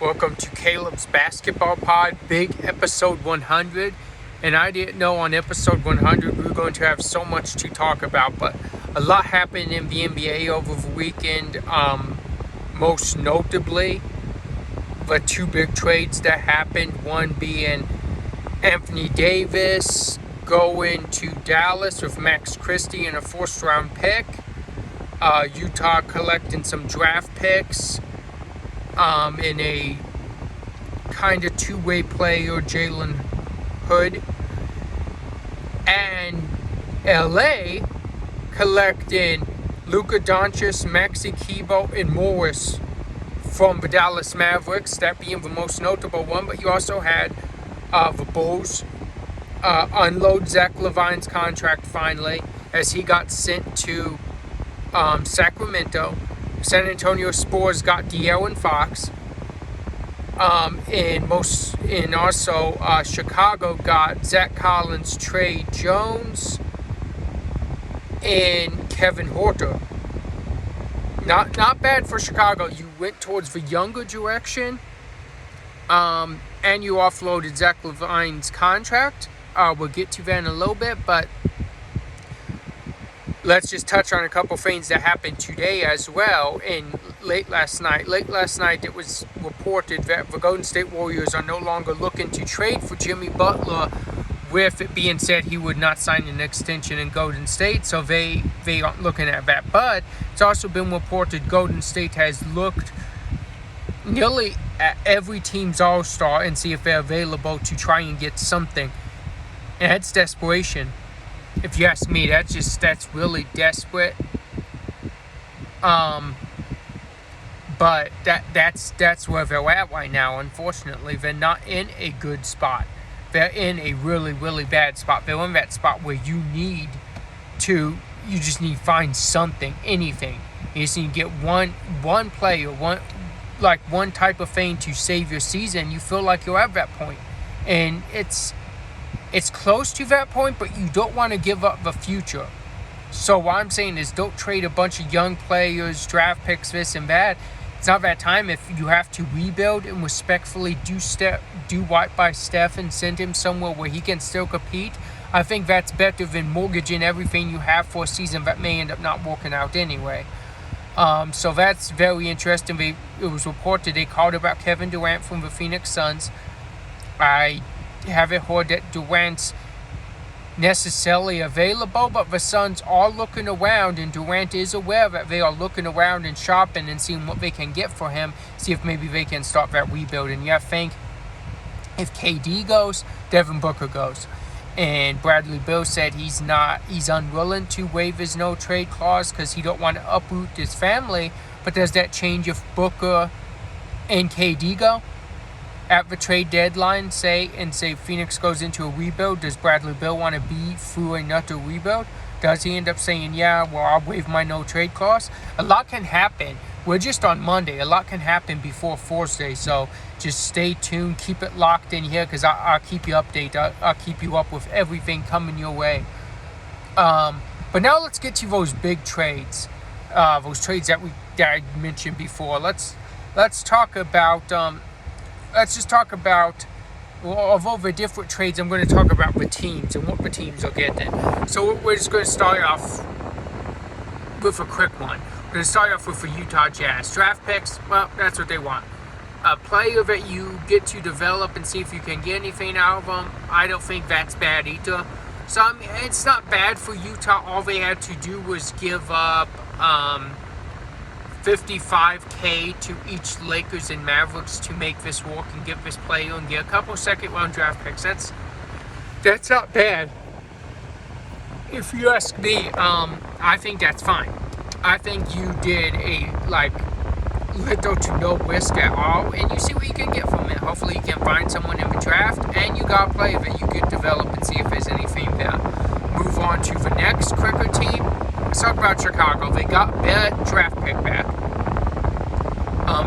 Welcome to Caleb's Basketball Pod, big episode 100. And I didn't know on episode 100 we were going to have so much to talk about, but a lot happened in the NBA over the weekend. Most notably, the two big trades that happened, one being Anthony Davis going to Dallas with Max Christie and a first-round pick. Utah collecting some draft picks in a kind of two-way player, Jalen Hood. And LA collecting Luka, Maxi Kibo, and Morris from the Dallas Mavericks, that being the most notable one. But you also had the Bulls unload Zach LaVine's contract finally, as he got sent to Sacramento. San Antonio Spurs got De'Aaron Fox. And also Chicago got Zach Collins, Trey Jones, and Kevin Huerter. Not bad for Chicago. You went towards the younger direction, and you offloaded Zach LaVine's contract. We'll get to that in a little bit, but let's just touch on a couple things that happened today as well. And late last night, it was reported that the Golden State Warriors are no longer looking to trade for Jimmy Butler, with it being said he would not sign an extension in Golden State, so they aren't looking at that. But it's also been reported Golden State has looked nearly at every team's all-star and see if they're available to try and get something. And that's desperation. If you ask me, that's really desperate. But that's where they're at right now. Unfortunately, they're not in a good spot. They're in a really, really bad spot. They're in that spot where you just need to find something, anything. You just need to get one player, one type of thing to save your season. You feel like you're at that point. And it's close to that point, but you don't want to give up the future. So what I'm saying is, don't trade a bunch of young players, draft picks, this and that. It's not that time. If you have to rebuild and respectfully do right by Steph and send him somewhere where he can still compete, I think that's better than mortgaging everything you have for a season that may end up not working out anyway. So that's very interesting. It was reported they called about Kevin Durant from the Phoenix Suns. I haven't heard that Durant's necessarily available, but the Suns are looking around, and Durant is aware that they are looking around and shopping and seeing what they can get for him, see if maybe they can start that rebuild. And I think if KD goes, Devin Booker goes. And Bradley Beal said he's unwilling to waive his no trade clause because he don't want to uproot his family. But does that change if Booker and KD go at the trade deadline, say Phoenix goes into a rebuild? Does Bradley Beal want to be through another rebuild? Does he end up saying, yeah, well, I'll waive my no trade clause? A lot can happen. We're just on Monday. A lot can happen before Thursday, so just stay tuned. Keep it locked in here, because I'll keep you updated. I'll keep you up with everything coming your way. But now let's get to those big trades. Those trades that I mentioned before. Let's talk about of all the different trades. I'm going to talk about the teams and what the teams are getting. So we're just going to start off with a quick one. We're going to start off with the Utah Jazz. Draft picks, well, that's what they want. A player that you get to develop and see if you can get anything out of them, I don't think that's bad either. So I mean, it's not bad for Utah. All they had to do was give up $55K to each Lakers and Mavericks to make this work and get this player and get a couple second-round draft picks. That's not bad. If you ask me, I think that's fine. I think you did a little to no risk at all, and you see what you can get from it. Hopefully you can find someone in the draft, and you got a player that you could develop and see if there's anything there. Move on to the next quicker team. Let's talk about Chicago. They got their draft pick back.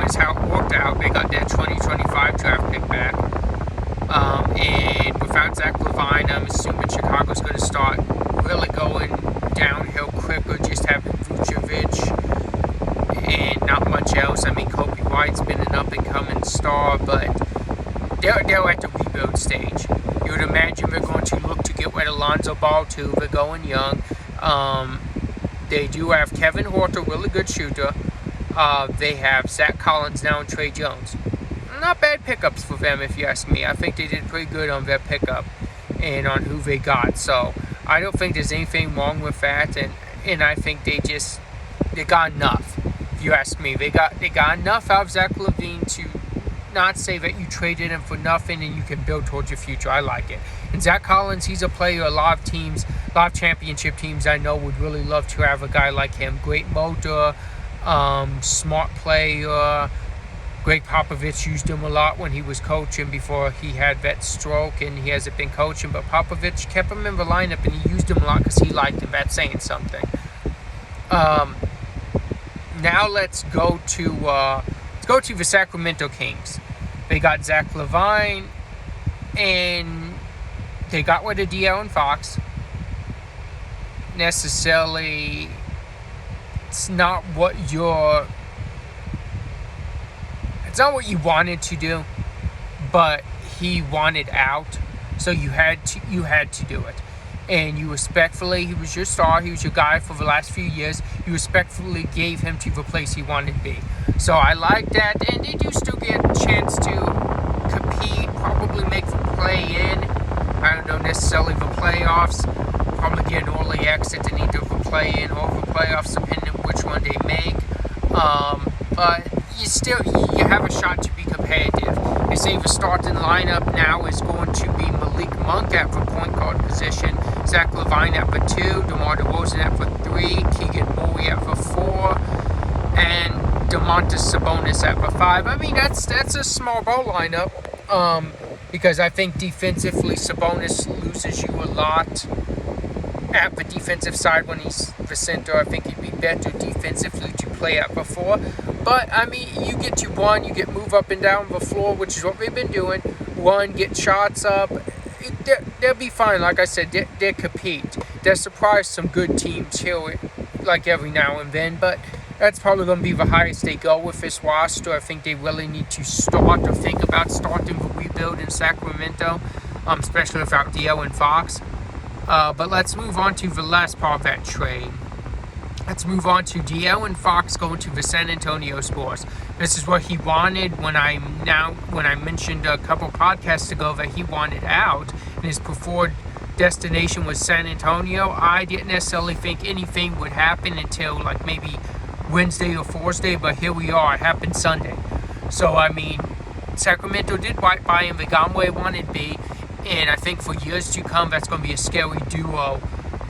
It's how it worked out. They got their 2025 draft pick back. And without Zach LaVine, I'm assuming Chicago's going to start really going downhill quicker, just having Vucevic and not much else. I mean, Kobe White's been an up-and-coming star. star, but they're at the rebuild stage. You would imagine they're going to look to get rid of Lonzo Ball too. They're going young. They do have Kevin Horter, really good shooter. They have Zach Collins now and Trey Jones. Not bad pickups for them, if you ask me. I think they did pretty good on their pickup and on who they got. So I don't think there's anything wrong with that, and I think they got enough. If you ask me, they got enough out of Zach LaVine to not say that you traded him for nothing and you can build towards your future. I like it. And Zach Collins, he's a player a lot of championship teams I know would really love to have a guy like him. Great motor, smart player. Greg Popovich used him a lot when he was coaching before he had that stroke, and he hasn't been coaching, but Popovich kept him in the lineup and he used him a lot because he liked him. That's saying something. Now let's go to the Sacramento Kings. They got Zach LaVine, and they got rid of De'Aaron Fox. Necessarily, it's not what you wanted to do, but he wanted out, so you had to do it. And you respectfully, he was your star, he was your guy for the last few years, you respectfully gave him to the place he wanted to be. So I like that, and they do still get a chance to compete, probably make the play-in. I don't know necessarily the playoffs, probably get an early exit in either the play-in or the playoffs, depending on which one they make. But you have a shot to be competitive. They say the starting lineup now is going to be Malik Monk at the point guard position, Zach LaVine at the 2, DeMar DeRozan at the 3, Keegan Murray at the 4, and Domantas Sabonis at the 5. I mean, that's a small ball lineup, because I think defensively Sabonis loses you a lot at the defensive side when he's the center. I think he'd be better defensively to play at the 4. But, I mean, you get to run, you get move up and down the floor, which is what they've been doing. Run, get shots up. They'll be fine. Like I said, they'll compete. They'll surprise some good teams here, like every now and then. But that's probably going to be the highest they go with this roster. I think they really need to start or think about starting the rebuild in Sacramento, especially without De'Aaron Fox. But let's move on to the last part of that trade. Let's move on to De'Aaron Fox going to the San Antonio Spurs. This is what he wanted when I mentioned a couple podcasts ago that he wanted out and his preferred destination was San Antonio. I didn't necessarily think anything would happen until like maybe Wednesday or Thursday, but here we are. It happened Sunday. So, I mean, Sacramento did right by him. They got where they wanted to be. And I think for years to come, that's going to be a scary duo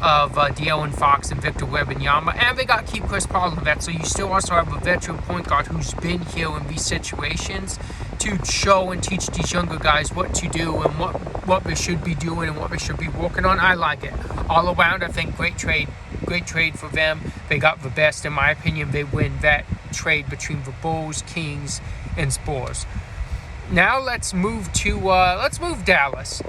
of De'Aaron Fox and Victor Wembanyama. And they got to keep Chris Paul in that. So you still also have a veteran point guard who's been here in these situations to show and teach these younger guys what to do and what they should be doing and what they should be working on. I like it. All around, I think great trade for them. They got the best, in my opinion. They win that trade between the Bulls, Kings, and Spurs. Now let's move Dallas.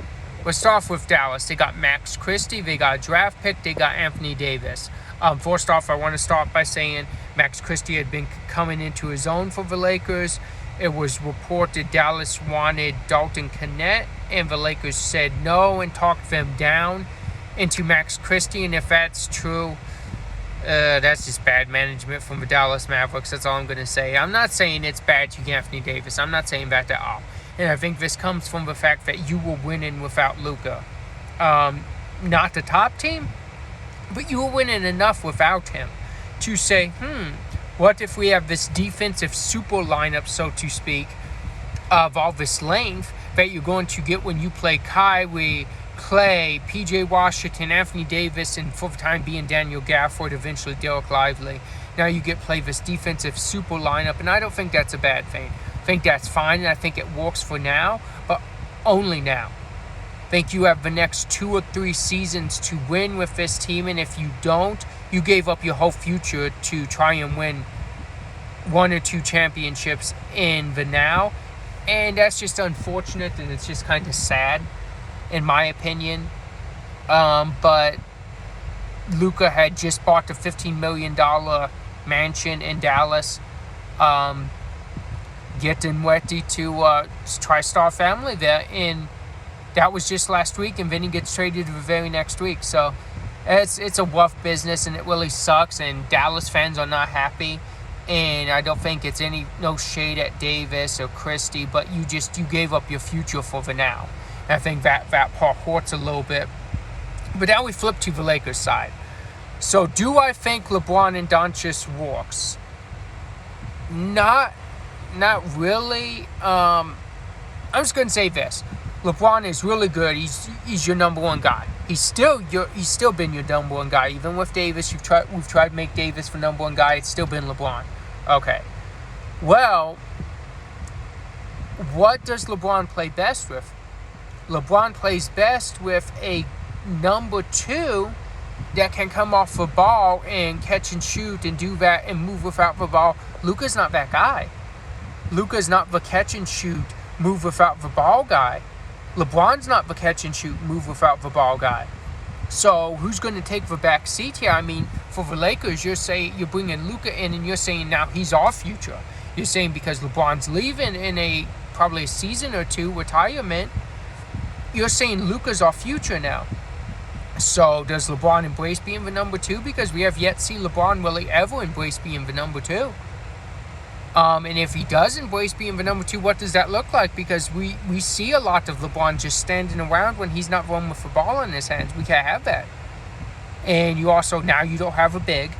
Let's start off with Dallas. They got Max Christie. They got a draft pick. They got Anthony Davis. First off, I want to start by saying Max Christie had been coming into his own for the Lakers. It was reported Dallas wanted Dalton Connect, and the Lakers said no and talked them down into Max Christie. And if that's true, that's just bad management from the Dallas Mavericks. That's all I'm going to say. I'm not saying it's bad to get Anthony Davis. I'm not saying that at all. And I think this comes from the fact that you were winning without Luka. Not the top team, but you were winning enough without him to say, what if we have this defensive super lineup, so to speak, of all this length that you're going to get when you play Kyrie, Clay, P.J. Washington, Anthony Davis, and for the time being Daniel Gafford, eventually Derek Lively. Now you get play this defensive super lineup, and I don't think that's a bad thing. I think that's fine, and I think it works for now, but only now. I think you have the next 2 or 3 seasons to win with this team, and if you don't, you gave up your whole future to try and win 1 or 2 championships in the now, and that's just unfortunate, and it's just kind of sad, in my opinion. But Luka had just bought the $15 million mansion in Dallas. getting ready to TriStar family there. And that was just last week, and Vinny gets traded the very next week. So it's a rough business, and it really sucks, and Dallas fans are not happy. And I don't think it's no shade at Davis or Christie, but you gave up your future for the now. And I think that part hurts a little bit. But now we flip to the Lakers side. So do I think LeBron and Doncic works? Not really. I'm just gonna say this: LeBron is really good. He's your number one guy. He's still been your number one guy. Even with Davis, we've tried to make Davis the number one guy. It's still been LeBron. Okay. Well, what does LeBron play best with? LeBron plays best with a number two that can come off the ball and catch and shoot and do that and move without the ball. Luka's not that guy. Luka's not the catch and shoot, move without the ball guy. LeBron's not the catch and shoot, move without the ball guy. So who's going to take the back seat here? I mean, for the Lakers, you're bringing Luka in, and you're saying now he's our future. You're saying because LeBron's leaving in probably a season or two retirement, you're saying Luka's our future now. So does LeBron embrace being the number two? Because we have yet to see LeBron really ever embrace being the number two. And if he does embrace being the number two, what does that look like? Because we see a lot of LeBron just standing around when he's not running with the ball in his hands. We can't have that. And you don't have a big.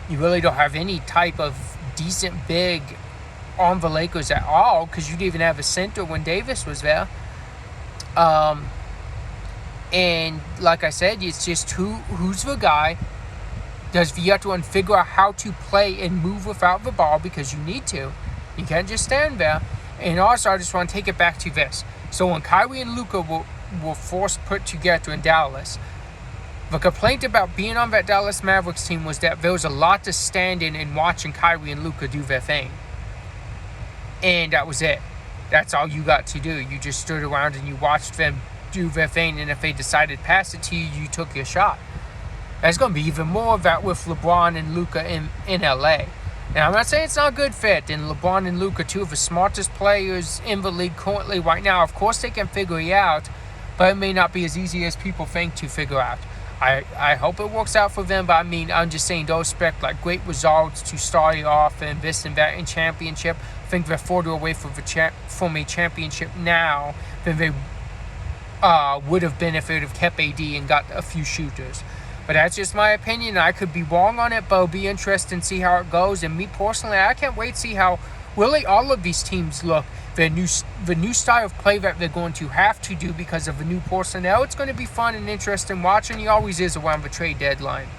You really don't have any type of decent big on the Lakers at all, because you didn't even have a center when Davis was there. And like I said, it's just who's the guy. Does Vieto figure out how to play and move without the ball, because you need to. You can't just stand there. And also, I just want to take it back to this. So when Kyrie and Luka were forced put together in Dallas, the complaint about being on that Dallas Mavericks team was that there was a lot to stand in and watching Kyrie and Luka do their thing. And that was it. That's all you got to do. You just stood around and you watched them do their thing, and if they decided to pass it to you, you took your shot. There's going to be even more of that with LeBron and Luka in LA. And I'm not saying it's not a good fit. And LeBron and Luka, two of the smartest players in the league currently right now. Of course, they can figure it out, but it may not be as easy as people think to figure out. I hope it works out for them, but I mean, I'm just saying, don't expect like great results to start you off and this and that in championship. I think they're further away from a championship now than they would have been if they would have kept AD and got a few shooters. But that's just my opinion. I could be wrong on it, but it'll be interesting to see how it goes. And me personally, I can't wait to see how really all of these teams look. The new style of play that they're going to have to do because of the new personnel. It's going to be fun and interesting watching. It always is around the trade deadline.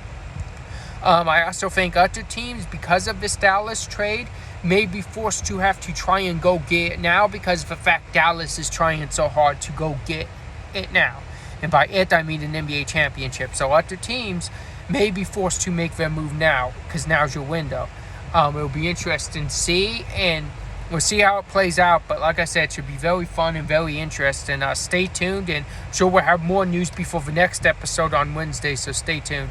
I also think other teams, because of this Dallas trade, may be forced to have to try and go get it now because of the fact Dallas is trying so hard to go get it now. And by it, I mean an NBA championship. So other teams may be forced to make their move now because now's your window. It'll be interesting to see, and we'll see how it plays out. But like I said, it should be very fun and very interesting. Stay tuned, and I'm sure we'll have more news before the next episode on Wednesday, so stay tuned.